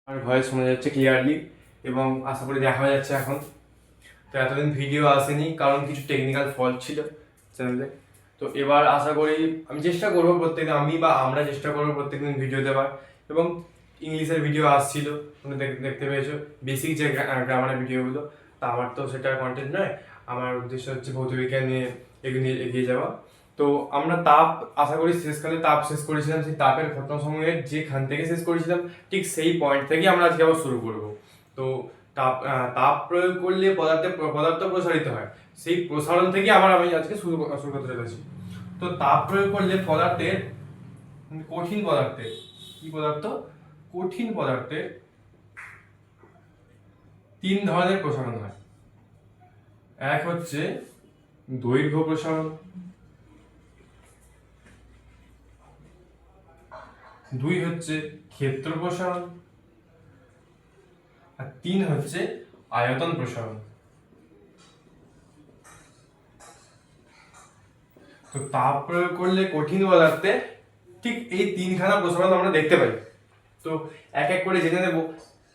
আমার ভয়েস শোনা যাচ্ছে ক্লিয়ারলি এবং আশা করি দেখা যাচ্ছে এখন। তো এতদিন ভিডিও আসেনি কারণ কিছু টেকনিক্যাল ফল্ট ছিল চ্যানেলে। তো এবার আশা করি আমি চেষ্টা করবো প্রত্যেকদিন, আমরা চেষ্টা করবো প্রত্যেকদিন ভিডিও দেওয়ার। এবং ইংলিশের ভিডিও আসছিল, তুমি দেখতে পেয়েছো বেসিক যে গ্রামারের ভিডিওগুলো। তা আমার তো সেটা কন্টেন্ট নয়, আমার উদ্দেশ্য হচ্ছে ভৌতবিজ্ঞান নিয়ে এগিয়ে যাওয়া। তো আমরা আশা করি শেষকালে তাপ শেষ করেছিলাম, সেই তাপের ঘটনাসমূহের যেখান থেকে শেষ করেছিলাম ঠিক সেই পয়েন্ট থেকে আমরা আজকে আবার শুরু করব। তো তাপ প্রয়োগ করলে পদার্থ প্রসারিত হয়, সেই প্রসারণ থেকে আবার আমি আজকে শুরু করতে চলেছি। তো তাপ প্রয়োগ করলে কঠিন পদার্থের কঠিন পদার্থের তিন ধরনের প্রসারণ হয়। এক হচ্ছে দৈর্ঘ্য প্রসারণ, দুই হচ্ছে ক্ষেত্র প্রসারণ, আর তিন হচ্ছে আয়তন প্রসারণ। তো তাপ প্রয়োগ করলে কঠিন পদার্থে ঠিক এই তিনখানা প্রসারণ আমরা দেখতে পাই। তো এক এক করে জেনে নেব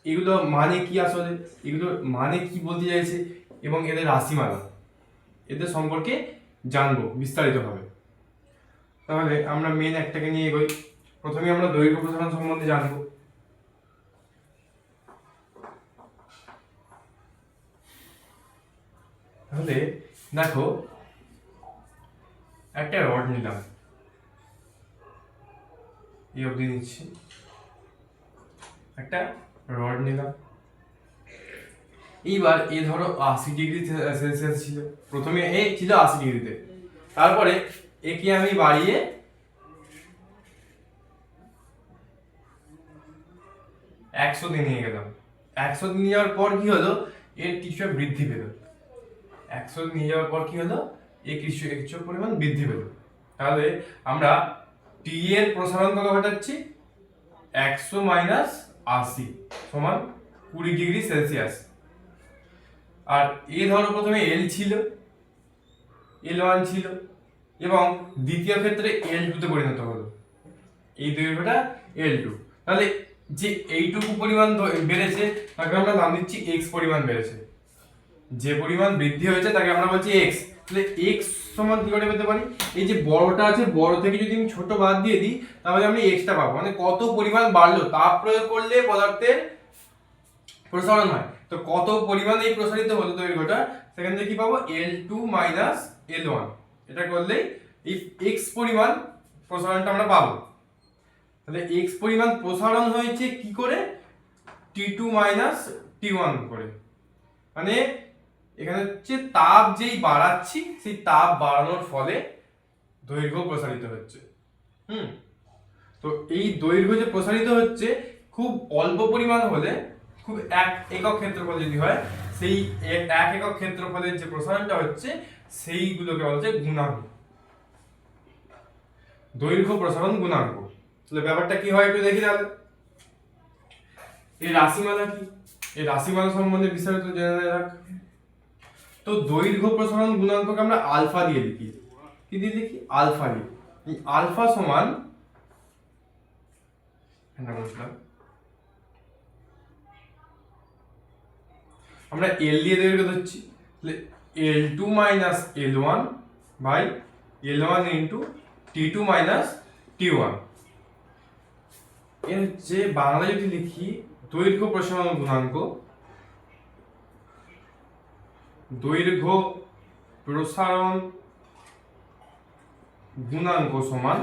এগুলো মানে কি, আসলে এগুলো মানে কি বলতে চাইছে এবং এদের রাশিমালা, এদের সম্পর্কে জানবো বিস্তারিতভাবে। তাহলে আমরা মেন একটাকে নিয়ে এগোই। প্রথমে আমরা দৈর্ঘ্য প্রসারণ সম্বন্ধে জানবো। তাহলে দেখো, একটা রড নিলাম, এই অবধি নিচ্ছি। একটা রড নিলাম, এইবার এ ধরো 80 ডিগ্রি সেলসিয়াস ছিল, প্রথমে এ ছিল 80 ডিগ্রিতে, তারপরে একে আমি বাড়িয়ে 100 নিয়ে গেলাম। 100 নিয়ে যাওয়ার পর কি হলো, এর কিছুটা বৃদ্ধি পেল। 100 নিয়ে যাওয়ার পর কি হলো, এর কিছু পরিমাণ বৃদ্ধি পেল। তাহলে আমরা টি এর প্রসারণ কত ঘটাচ্ছি, 100 মাইনাস 80 সমান 20 ডিগ্রি সেলসিয়াস। আর এ ধরো প্রথমে এল ছিল, L1 ছিল, এবং দ্বিতীয় ক্ষেত্রে L2 তে পরিণত হলো, এই দৈর্ঘ্যটা L2। তাহলে যে এইটুকু পরিমাণ বেড়েছে তাকে আমরা নাম দিচ্ছি x পরিমাণ বেড়েছে। যে পরিমাণ বৃদ্ধি হয়েছে তাকে আমরা বলছি x। তাহলে x সমান কি করে পেতে পারি, এই যে বড়টা আছে, বড় থেকে যদি আমি ছোট বাদ দিয়ে দিই তাহলে আমি x টা পাবো, মানে কত পরিমাণ বাড়লো। তাপ প্রয়োগ করলে পদার্থের প্রসারণ হয়, তো কত পরিমাণ এই প্রসারিত হলো দৈর্ঘ্যটা, সেখান থেকে কি পাবো, L2 মাইনাস L1। এটা করলেই এই x পরিমাণ প্রসারণটা আমরা পাবো। তাহলে x পরিমাণ প্রসারণ হয়েছে কি করে, T2 মাইনাস T1 করে। মানে এখানে হচ্ছে তাপ যেই বাড়াচ্ছি, সেই তাপ বাড়ানোর ফলে দৈর্ঘ্য প্রসারিত হচ্ছে। তো এই দৈর্ঘ্য যে প্রসারিত হচ্ছে খুব অল্প পরিমাণ হলে, খুব এক একক ক্ষেত্রফল যদি হয়, সেই এক একক ক্ষেত্রফলের যে প্রসারণটা হচ্ছে সেইগুলোকে বলা যায় গুণাঙ্ক, দৈর্ঘ্য প্রসারণ গুণাঙ্ক। তাহলে ব্যাপারটা কি হয় একটু দেখি। তাহলে এই রাশিমালা কি, এই রাশিমালা সম্বন্ধে বিস্তারিত জেনে নেওয়া যাক। তো দৈর্ঘ্য প্রসারণ গুণাঙ্ককে আমরা আলফা দিয়ে লিখি। কি দিয়ে লিখি, আলফা দিয়ে। এই আলফা সমান, আমরা এল দিয়ে দৈর্ঘ্য ধরছি, তাহলে L2 minus L1 by L1 into T2 minus T1। এর যে বাংলা যদি লিখি, দৈর্ঘ্য প্রসারণ গুণাঙ্ক, দৈর্ঘ্য প্রসারণ গুণাঙ্ক সমান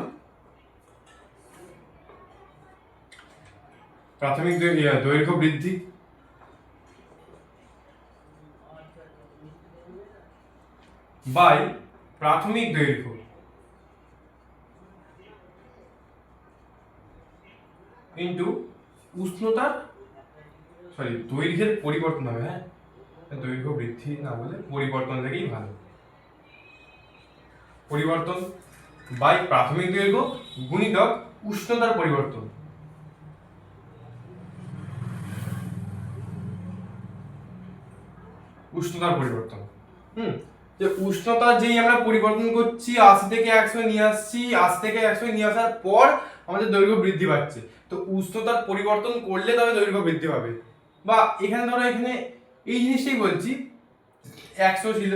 প্রাথমিক দৈর্ঘ্য বৃদ্ধি বাই প্রাথমিক দৈর্ঘ্য ইন্টু উষ্ণতার দৈর্ঘ্যের পরিবর্তন হবে। হ্যাঁ, দৈর্ঘ্য বৃদ্ধি না বলে পরিবর্তন থেকেই ভালো। পরিবর্তন বাই প্রাথমিক দৈর্ঘ্য গুণিতক উষ্ণতার পরিবর্তন। উষ্ণতার পরিবর্তন, যে উষ্ণতা যেই আমরা পরিবর্তন করছি, 80 থেকে 100 নিয়ে আসছি, 80 থেকে 100 নিয়ে আসার পর আমাদের দৈর্ঘ্য বৃদ্ধি পাচ্ছে। তো উষ্ণতার পরিবর্তন করলে তবে দৈর্ঘ্য বৃদ্ধি পাবে। বা এখানে ধরো এখানে এই জিনিসটাই বলছি, 100 ছিল,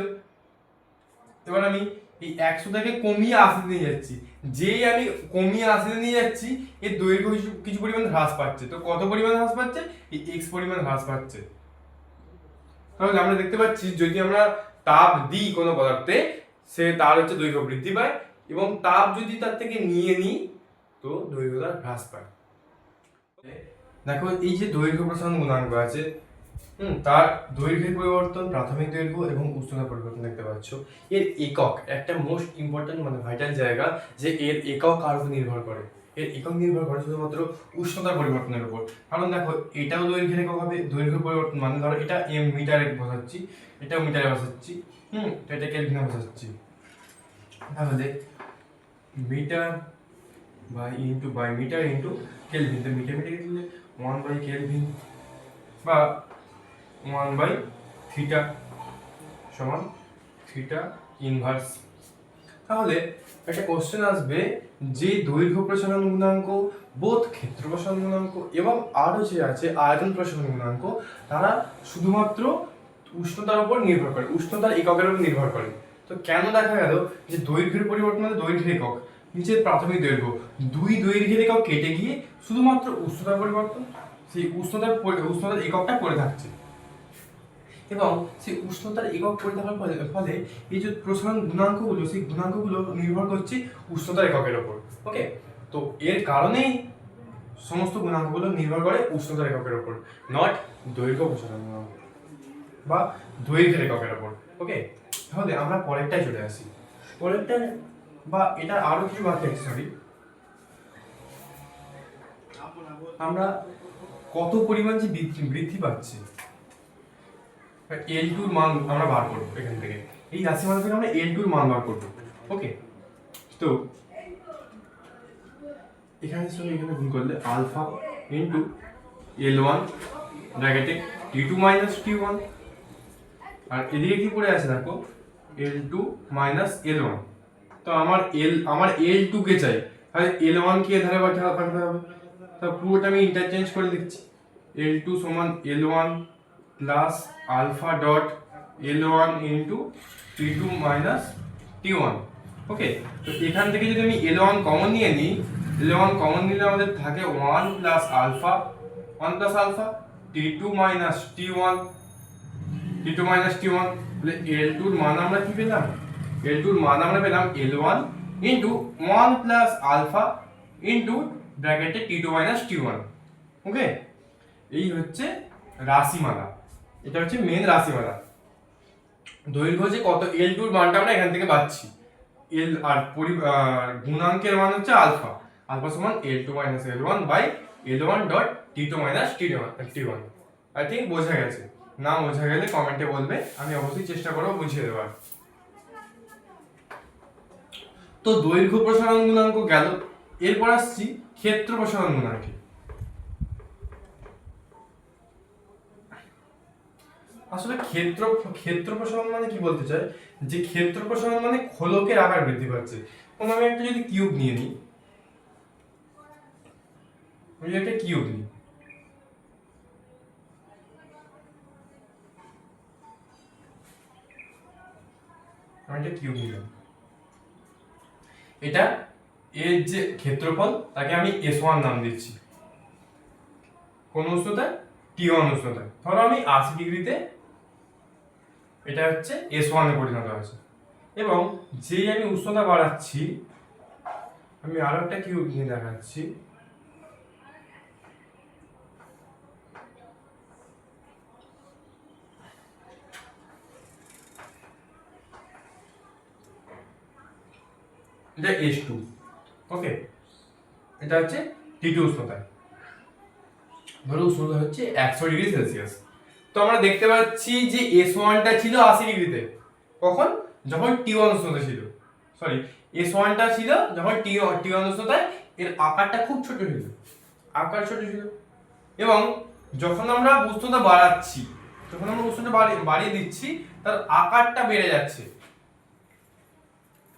এবার আমি এই 100 থেকে কমিয়ে 80 নিয়ে যাচ্ছি। যেই আমি কমিয়ে 80 নিয়ে যাচ্ছি এর দৈর্ঘ্য কিছু পরিমাণ হ্রাস পাচ্ছে। তো কত পরিমাণ হ্রাস পাচ্ছে? এই x পরিমাণ হ্রাস পাচ্ছে। তাহলে আমরা দেখতে পাচ্ছি যদি আমরা তাপ দিই কোনো পদার্থে, সে তার হচ্ছে দৈর্ঘ্য বৃদ্ধি পায়, এবং তাপ যদি তার থেকে নিয়ে নিই তো দৈর্ঘ্য তার হ্রাস পায়। দেখো এই যে দৈর্ঘ্য প্রসারণ গুণাঙ্ক আছে, তার দৈর্ঘ্যের পরিবর্তন, প্রাথমিক দৈর্ঘ্য এবং উষ্ণতা পরিবর্তন দেখতে পাচ্ছ। এর একক একটা মোস্ট ইম্পর্টেন্ট মানে ভাইটাল জায়গা, যে এর একক কার উপর নির্ভর করে। এর একক নির্ভর করে শুধুমাত্র উষ্ণতার পরিবর্তনের উপর। কারণ দেখো এটাও দৈর্ঘ্যের একক হবে, দৈর্ঘ্য পরিবর্তন মানে ধরো এটা মিটারে বসাচ্ছি, এটাও মিটারে বসাচ্ছি, এটা কেলভিনে বসাচ্ছি। তাহলে metre by metre into kelvin, তো মিটার মিটার দিলে 1/কেলভিন বা 1/থিটা সমান থিটা ইনভার্স। তাহলে একটা কোশ্চেন আসবে যে দৈর্ঘ্য প্রসারণ গুণাঙ্ক, বোধ ক্ষেত্র প্রসারণ গুণাঙ্ক এবং আরও যে আছে আয়তন প্রসারণ গুণাঙ্ক, তারা শুধুমাত্র উষ্ণতার উপর নির্ভর করে, উষ্ণতার এককের উপর নির্ভর করে। তো কেন দেখা গেল যে দৈর্ঘ্যের পরিবর্তন মানে দৈর্ঘ্যের একক, নিচের প্রাথমিক দৈর্ঘ্য, দুই দৈর্ঘ্যের একক কেটে গিয়ে শুধুমাত্র উষ্ণতার পরিবর্তন, সেই উষ্ণতার এককটা পড়ে থাকছে। এবং সেই উষ্ণতার একক পড়ে থাকার ফলে এই যে প্রসারণ গুণাঙ্কগুলো, সেই গুণাঙ্কগুলো নির্ভর করছে উষ্ণতার এককের ওপর। ওকে, তো এর কারণেই সমস্ত গুণাঙ্কগুলো নির্ভর করে উষ্ণতার এককের ওপর, নট দৈর্ঘ্য প্রসারণ গুণাঙ্ক বা দৈর্ঘ্যের এককের ওপর। ওকে, তাহলে আমরা পরেরটায় চলে আসি। পরেরটা বা এটা আরো কিছু বাকি আছে, সরি, আমরা কত পরিমাণ যে বৃদ্ধি পাচ্ছে L2 এর মান আমরা বার করব এখান থেকে, এই রাশিমালা থেকে আমরা L2 এর মান বার করব। ওকে, তো এখানে গুণ করলে আলফা ইনটু L1 ব্র্যাকেটে T2 মাইনাস T1, আর এদিকে কি পড়ে আছে দেখো L2 মাইনাস L1। তো আমার L2 কে চাই, তাহলে L1 কে এধারে পাঠাতে হবে, তো পুরোটা আমি ইন্টারচেঞ্জ করে লিখছি। L2 সমান L1 plus alpha dot L1 into T2 minus T1। Okay, তো এখান থেকে যদি আমি L1 কমন নিয়ে নিই, L1 কমন নিলে আমাদের থাকে 1 plus alpha T2 minus T1 তাহলে L2 এর মান আমরা কি পেলাম? L2 এর মান আমরা পেলাম L1 into 1 plus alpha into ব্র্যাকেটে T2 মাইনাস T1। ওকে, এই হচ্ছে রাশিমালা, এটা হচ্ছে মেন রাশিমালা। দৈর্ঘ্য যে কত L2 এর মানটা আমরা এখান থেকে পাচ্ছি, L আর গুণাঙ্কের মান হচ্ছে আলফা সমান L2 minus L1 by L1 dot T2 minus T1। I think বোঝা গেছে, না বোঝা গেলে কমেন্টে বলবে, আমি অবশ্যই চেষ্টা করব বুঝিয়ে দেওয়ার। তো দৈর্ঘ্য প্রসারণ গুণাঙ্ক গেল, এরপর আসছি ক্ষেত্র প্রসারণ গুণাঙ্কে। আসলে ক্ষেত্র প্রসারণ মানে কি বলতে চাই, যে ক্ষেত্র প্রসারণ মানে খোলকের আকার বৃদ্ধি পাচ্ছে। কোন আমি একটা যদি কিউব নিয়ে নিই, আমি একটা কিউব নিই, আমি একটা কিউব নিলাম, এটা এর যে ক্ষেত্রফল তাকে আমি S1 নাম দিচ্ছি, কোন উষ্ণতায়? T1 উষ্ণতায়। ধরো আমি 80 ডিগ্রিতে এটা হচ্ছে S1 এ পরিণত আছে, এবং যেই আমি উষ্ণতা বাড়াচ্ছি, আমি আরো একটা কিউব নিয়ে দেখাচ্ছি, এটা S2। ওকে, এটা হচ্ছে T2 উষ্ণতায়, ধরো উষ্ণতা হচ্ছে 100 ডিগ্রি সেলসিয়াস। তো আমরা দেখতে পাচ্ছি যে S1 টা ছিল 80 ডিগ্রিতে, কখন? যখন T1 উষ্ণতা ছিল, সরি S1 টা ছিল যখন T1 উষ্ণতায়, এর আকারটা খুব ছোট ছিল, এবং যখন আমরা উষ্ণতা বাড়াচ্ছি, যখন আমরা উষ্ণতা বাড়িয়ে দিচ্ছি, তার আকারটা বেড়ে যাচ্ছে,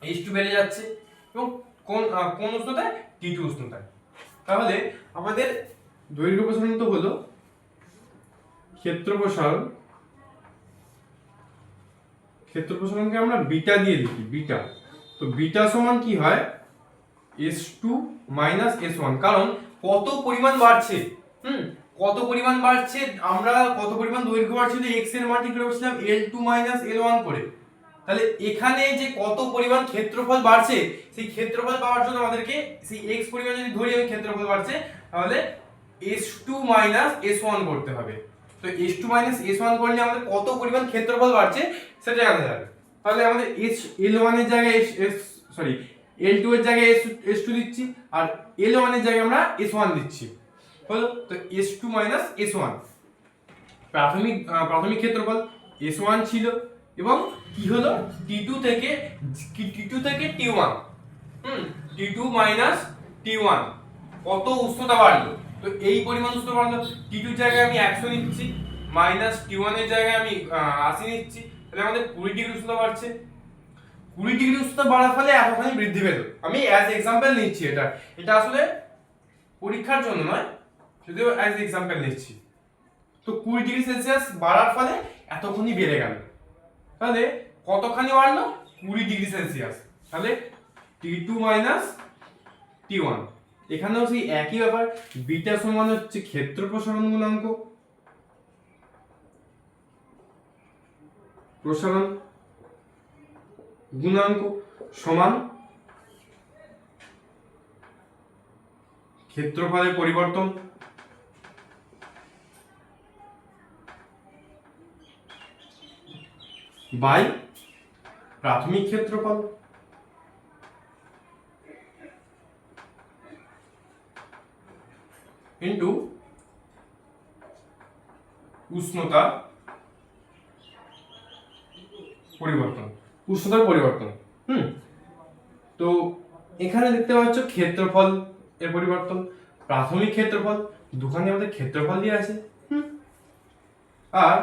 H2 বেড়ে যাচ্ছে, এবং কোন উষ্ণতায়? T2 উষ্ণতায়। তাহলে আমাদের দৈর্ঘ্য প্রসারণ তো হলো, ক্ষেত্র প্রসারণকে আমরা বিটা দিয়ে লিখি, বিটা। তো বিটা সমান কি হয়, S2 মাইনাস S1, কারণ কত পরিমাণ বাড়ছে, কত পরিমাণ বাড়ছে, আমরা কত পরিমাণ দৈর্ঘ্য বাড়ছিল, x এর মান ঠিক করে বসছিলাম L2 মাইনাস L1 করে। তাহলে এখানে যে কত পরিমাণ ক্ষেত্রফল বাড়ছে, সেই ক্ষেত্রফল পাওয়ার জন্য আমাদেরকে সেই x পরিমাণ যদি ধরি আমি ক্ষেত্রফল বাড়ছে, তাহলে S2 মাইনাস S1 করতে হবে। তো S2 মাইনাস S1 করলে আমাদের কত পরিমাণ ক্ষেত্রফল বাড়ছে সেটা জানা যাবে। তাহলে আমাদের L1 এর জায়গায় L2 এর জায়গায় S2 দিচ্ছি, আর L1 এর জায়গায় আমরা S1 দিচ্ছি। হলো তো S2 মাইনাস S1, প্রাথমিক ক্ষেত্রফল S1 ছিল, এবং কি হলো T2 থেকে T1, T2 মাইনাস T1, কত উষ্ণতা বাড়লো, তো এই পরিমাণ উষ্ণতা বাড়লো। T2 এর জায়গায় আমি 100 নিচ্ছি, মাইনাস T1 এর জায়গায় আমি 80 নিচ্ছি, তাহলে আমাদের 20 ডিগ্রি উষ্ণতা বাড়ছে। 20 ডিগ্রি উষ্ণতা বাড়ার ফলে এতখানি বৃদ্ধি পেল। আমি অ্যাজ এক্সাম্পল নিচ্ছি, এটা আসলে পরীক্ষার জন্য নয়, যদিও অ্যাজ এক্সাম্পল নিচ্ছি। তো 20 ডিগ্রি সেলসিয়াস বাড়ার ফলে এতখানি বেড়ে গেল, তাহলে কতখানি বাড়লো, 20 ডিগ্রি সেলসিয়াস। তাহলে T2 মাইনাস T1, এখানেও সেই একই ব্যাপার, বিটা সমান হচ্ছে ক্ষেত্র প্রসারণ গুণাঙ্ক সমান ক্ষেত্রফলের পরিবর্তন বাই প্রাথমিক ক্ষেত্রফল ইন্টু উষ্ণতার পরিবর্তন। তো এখানে দেখতে পাচ্ছ ক্ষেত্রফল এর পরিবর্তন, প্রাথমিক ক্ষেত্রফল, দুখানে আমাদের ক্ষেত্রফল দিয়ে আছে, আর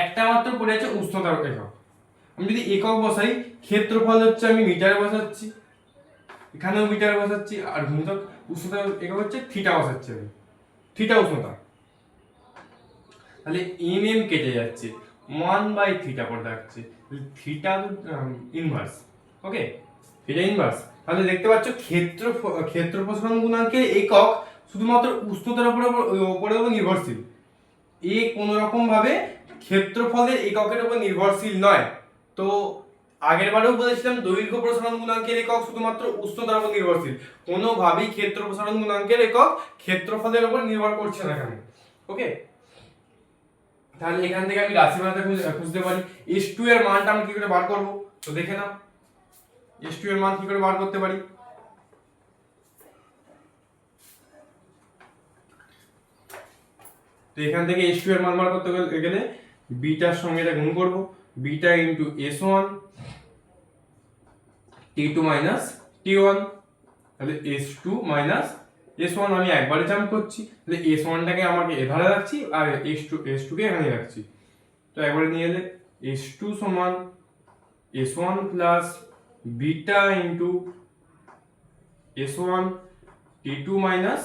একটা মাত্র পড়ে আছে উষ্ণতার একক। আমি যদি একক বসাই, ক্ষেত্রফল হচ্ছে আমি মিটারে বসাচ্ছি, এখানেও মিটারে বসাচ্ছি, আর গুণিতক উষ্ণতার একক হচ্ছে থিটা বসাচ্ছি আমি, থিটা উষ্ণতা। তাহলে কেটে যাচ্ছে, 1/θ পড়ে থাকছে, থিটা ইনভার্স, ওকে, থিটা ইনভার্স। তাহলে দেখতে পাচ্ছ ক্ষেত্র প্রসারণ গুণাঙ্কের একক শুধুমাত্র উষ্ণতার উপরে নির্ভরশীল, কোনো রকম ভাবে ক্ষেত্রফলের এককের উপর নির্ভরশীল নয়। তো আগের বারেও বলেছিলাম দৈর্ঘ্য প্রসারণ গুণাঙ্কের একক শুধুমাত্র উষ্ণতার উপর নির্ভরশীল, কোনোভাবেই ক্ষেত্র প্রসারণ গুণাঙ্কের একক ক্ষেত্রফলের উপর নির্ভর করছে না এখানে, ওকে। তাহলে এখান থেকে আমি রাশিমালাটা খুঁজতে পারি। S2 এর মানটা আমি কি করে বার করব, তো দেখে নাও S2 এর মান কি করে বার করতে পারি। তো এখান থেকে S2 এর মান বার করতে গেলে বিটার সঙ্গে এটা গুণ করব, beta into S1 T2 minus T1, তাহলে S2 মাইনাস S1 আমি একবারে জাম্প করছি, তাহলে S1টাকে আমাকে এধারে রাখছি আর S2 কে এখানে রাখছি। তো একবারে নিয়ে এলে S2 সমান S1 plus beta into S1 T2 minus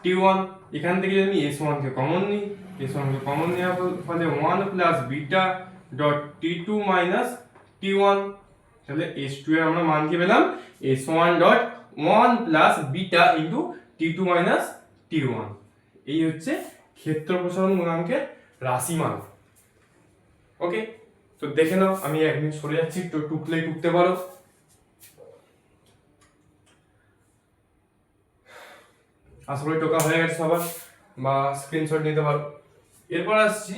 T1। এখান থেকে যদি আমি S1 কে কমন নিই, S1 কে কমন নেওয়ার ফলে 1 plus beta dot T2 minus T1, তাহলে S2 এর আমরা মান কি পেলাম, S1 dot 1 plus beta into T2 minus T1। এই হচ্ছে ক্ষেত্র প্রসারণ গুণাঙ্কের রাশিমালা, ওকে। তো দেখে নাও, আমি 1 মিনিট সরে যাচ্ছি, একটু টুকতে পারো। আশা করি টোকা হয়ে গেছে সবার, বা স্ক্রিনশট নিতে পারো। এরপর আসছি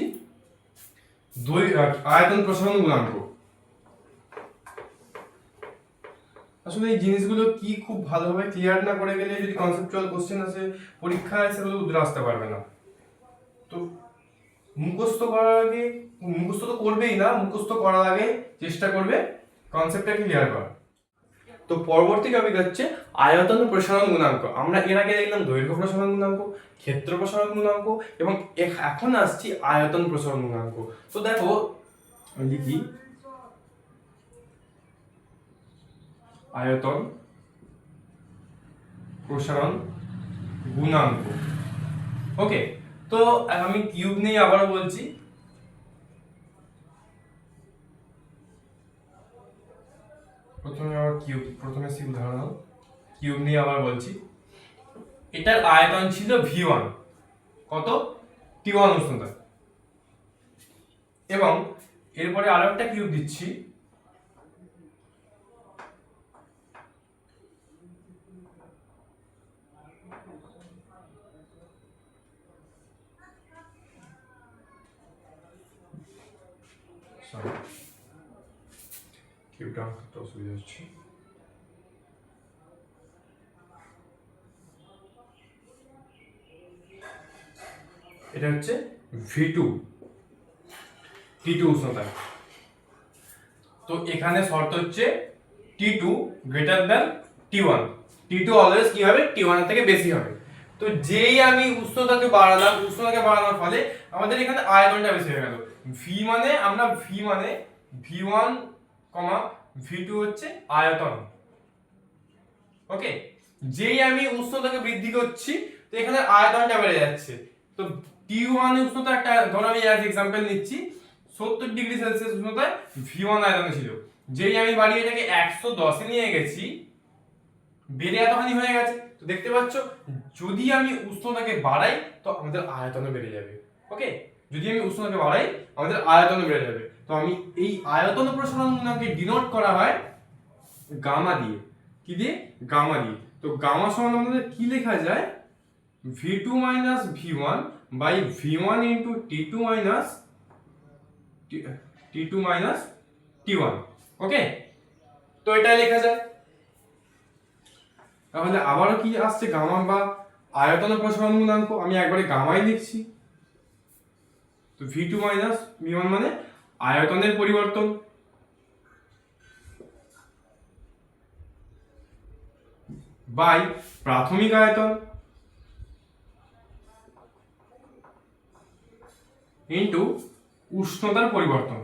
আয়তন প্রসারণ গুণাঙ্ক। আসলে এই জিনিসগুলো কি খুব ভালোভাবে ক্লিয়ার না করে গেলে যদি কনসেপচুয়াল কোশ্চেন আসে পরীক্ষায়, সেগুলো উত্তর আসতে পারবে না। তো মুখস্থ করার আগে, মুখস্থ তো করবেই না, মুখস্থ করার আগে চেষ্টা করবে কনসেপ্টটা ক্লিয়ার করা। তো পরবর্তী টপিক হচ্ছে আয়তন প্রসারণ গুণাঙ্ক। আমরা এর আগে দেখলাম দৈর্ঘ্য প্রসারণ গুণাঙ্ক, ক্ষেত্র প্রসারণ গুণাঙ্ক, এবং এখন আসছি আয়তন প্রসারণ গুণাঙ্ক। তো দেখো আমি লিখি আয়তন প্রসারণ গুণাঙ্ক। ওকে, তো আমি কিউব নিয়ে আবারও বলছি। প্রথমে সি উদাহরণ কিউব নিয়ে আবার বলছি। এটার আয়তন ছিল v1, কত? t1 উষ্ণতা। এবং এরপরে আরো একটা কিউব দিচ্ছি, কিউবটা আঁকতে অসুবিধা হচ্ছে। এটা হচ্ছে v2, t2 উষ্ণতা। তো এখানে শর্ত হচ্ছে t2 greater than t1, t2 always কি হবে? t1 এর থেকে বেশি হবে। তো যেই আমি উষ্ণতাকে বাড়ানোর ফলে আমাদের এখানে আয়তনটা বেশি হয়ে গেল। আমরা v মানে v1, v2 হচ্ছে আয়তন। ওকে, যেই আমি উষ্ণতাকে বৃদ্ধি করছি তো এখানে আয়তনটা বেড়ে যাচ্ছে। তো T1 উষ্ণতা একটা, ধরো আমি অ্যাজ एग्जांपल নিচ্ছি, 70 ডিগ্রি সেলসিয়াস উষ্ণতায় V1 আয়তন ছিল। যেই আমি বাড়িয়ে এটাকে 110 এ নিয়ে গেছি, বেড়ে এতখানি হয়ে গেছে। তো দেখতে পাচ্ছ, যদি আমি উষ্ণতাকে বাড়াই তো আমাদের আয়তনও বেড়ে যাবে। ওকে, যদি আমি উষ্ণতাকে বাড়াই আমাদের আয়তনও বেড়ে যাবে। তো আমি এই আয়তন প্রসারণ গুণাঙ্ককে ডিনোট করা হয় গামা দিয়ে। কি দিয়ে? গামা দিয়ে। তো গামা সমান আমাদের কি লেখা যায়? v2 minus v1 by v1 into t2 minus t2 minus t1। Okay, তো এটা লেখা যায়। তাহলে আবারও কি আসছে? গামা বা আয়তন প্রসারণ গুণাঙ্ক। আমি একবারে গামাই লিখছি। তো v2 minus v1 মানে আয়তনের পরিবর্তন বাই প্রাথমিক আয়তন ইনটু উষ্ণতার পরিবর্তন।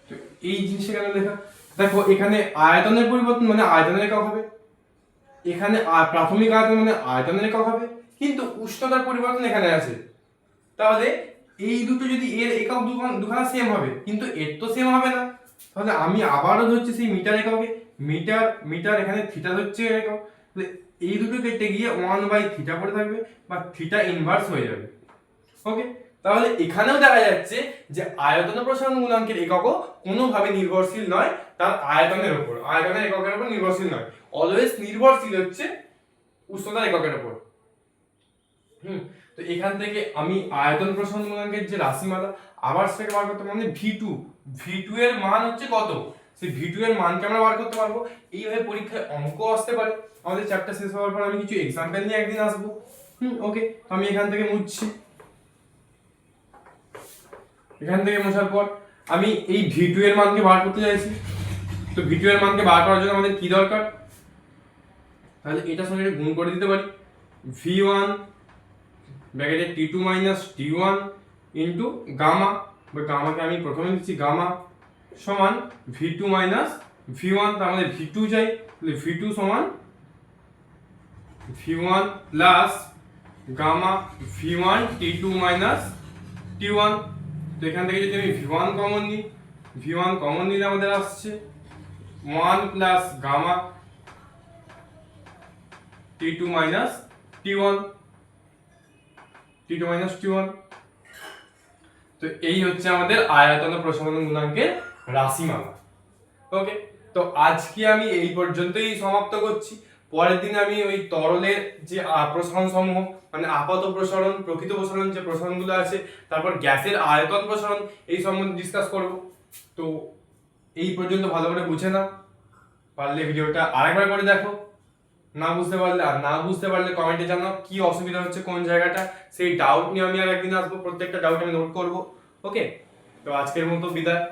তো এই জিনিসটা কেন লেখা? দেখো, এখানে আয়তনের পরিবর্তন মানে আয়তনের একক হবে, এখানে প্রাথমিক আয়তন মানে আয়তনের একক হবে, কিন্তু উষ্ণতার পরিবর্তন এখানে আছে। তাহলে এই দুটো যদি এর একক দুখানা সেম হবে, কিন্তু এর তো সেম হবে না। তাহলে আমি আবারও ধরছি সেই মিটার এককে, মিটার এখানে থিটা ধরছে এর একক। এই দুটো কেটে গিয়ে 1/θ পড়ে থাকবে বা থিটা ইনভার্স হয়ে যাবে। ওকে, তাহলে এখানেও দেখা যাচ্ছে যে আয়তন প্রসারণ গুণাঙ্কের এককও কোনোভাবে নির্ভরশীল নয় তার আয়তনের উপর, আয়তনের এককের উপর নির্ভরশীল নয়, অলওয়েজ নির্ভরশীল হচ্ছে উষ্ণতার এককের উপর। তো এখান থেকে আমি আয়তন প্রসারণ গুণাঙ্কের যে রাশিমালা আবার সেটাকে বার করতে পারবো। মানে v2 এর মান হচ্ছে কত, সেই v2 এর মানকে আমরা বার করতে পারবো। এইভাবে পরীক্ষায় অঙ্ক আসতে পারে। আমাদের চ্যাপ্টার শেষ হওয়ার পর আমি কিছু এক্সাম্পল নিয়ে একদিন আসবো। ওকে, তো আমি এখান থেকে মুছছি। এখান থেকে মোছার পর আমি এই v2 এর মানকে বার করতে চাইছি। তো v2 এর মানকে বার করার জন্য আমাদের কি দরকার? তাহলে এটার সঙ্গে এটা গুণ করে দিতে পারি। v1 ব্র্যাকেটে t2 minus t1 into gamma, বা গামাকে আমি প্রথমে লিখছি গামা সমান v2 minus v1। তার মানে v2 চাই, তাহলে v2 সমান v1 plus gamma v1 t2 minus t1। তো এখান থেকে যদি আমি v1 কমন নিই, v1 কমন নিলে আমাদের আসছে 1 plus gamma t2 minus t1, t2 minus t1। তো এই হচ্ছে আমাদের আয়তন প্রসারণ গুণাঙ্কের রাশিমালা। ওকে, তো আজকে আমি এই পর্যন্তই সমাপ্ত করছি। পরের দিন আমি ওই তরলের যে প্রসারণ সমূহ, মানে আপাত প্রসারণ, প্রকৃত প্রসারণ যে প্রসারণগুলো আছে, তারপর গ্যাসের আয়তন প্রসারণ, এই সম্বন্ধে ডিসকাস করব। তো এই পর্যন্ত ভালো করে বুঝে নাও, পারলে ভিডিওটা আরেকবার করে দেখো। না বুঝতে পারলে কমেন্টে জানাও কি অসুবিধা হচ্ছে কোন জায়গাটা, সেই ডাউট নিয়ে আমি আর একদিন আসবো, প্রত্যেকটা ডাউট আমি নোট করব। ওকে, তো আজকের মতো বিদায়।